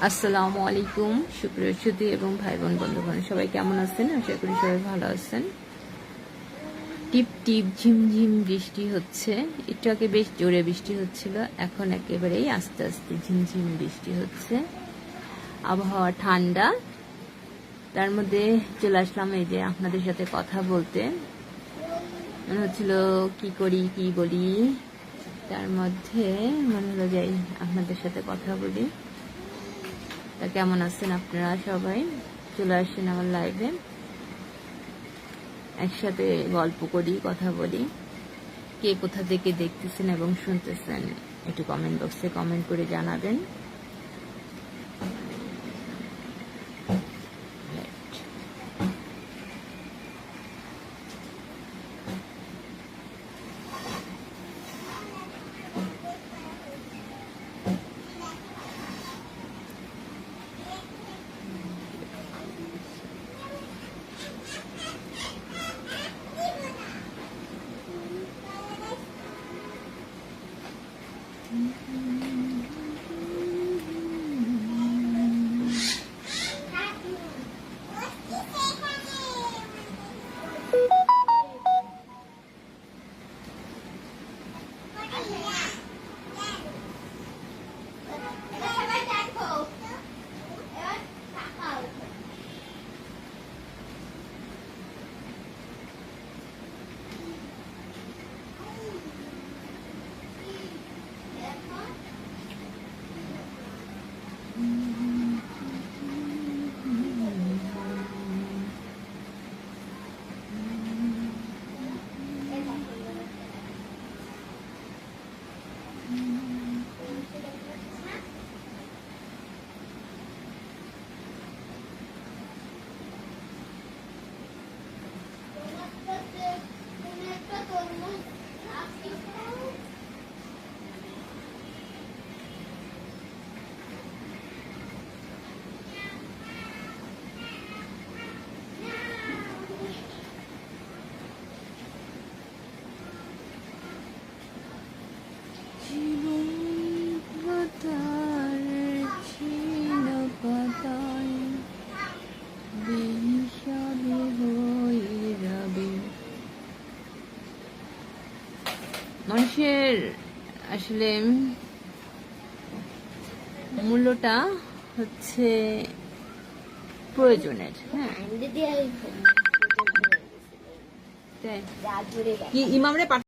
আসসালামু আলাইকুম সুপ্রিয় সুধী এবং ভাই বোন বন্ধুগণ, সবাই কেমন আছেন? আশা করি সবাই ভালো আছেন। টিপ টিপ ঝিমঝিম বৃষ্টি হচ্ছে। একটু আগে বেশ জোরে বৃষ্টি হচ্ছিল, এখন একেবারেই আস্তে আস্তে ঝিমঝিম বৃষ্টি হচ্ছে। আবহাওয়া ঠান্ডা, তার মধ্যে চলে আসলাম এই যে আপনাদের সাথে কথা বলতে। মনে হচ্ছিল কি করি কি বলি, তার মধ্যে মনে হলো যে আপনাদের সাথে কথা বলি। তা কেমন আছেন আপনারা সবাই? চলে আসেন আমার লাইভে, একসাথে গল্প করি, কথা বলি। কে কোথা থেকে দেখতেছেন এবং শুনতেছেন একটু কমেন্ট বক্সে কমেন্ট করে জানাবেন। মানুষের আসলে মূল্যটা হচ্ছে প্রয়োজনের। হ্যাঁ, কি ইমামরে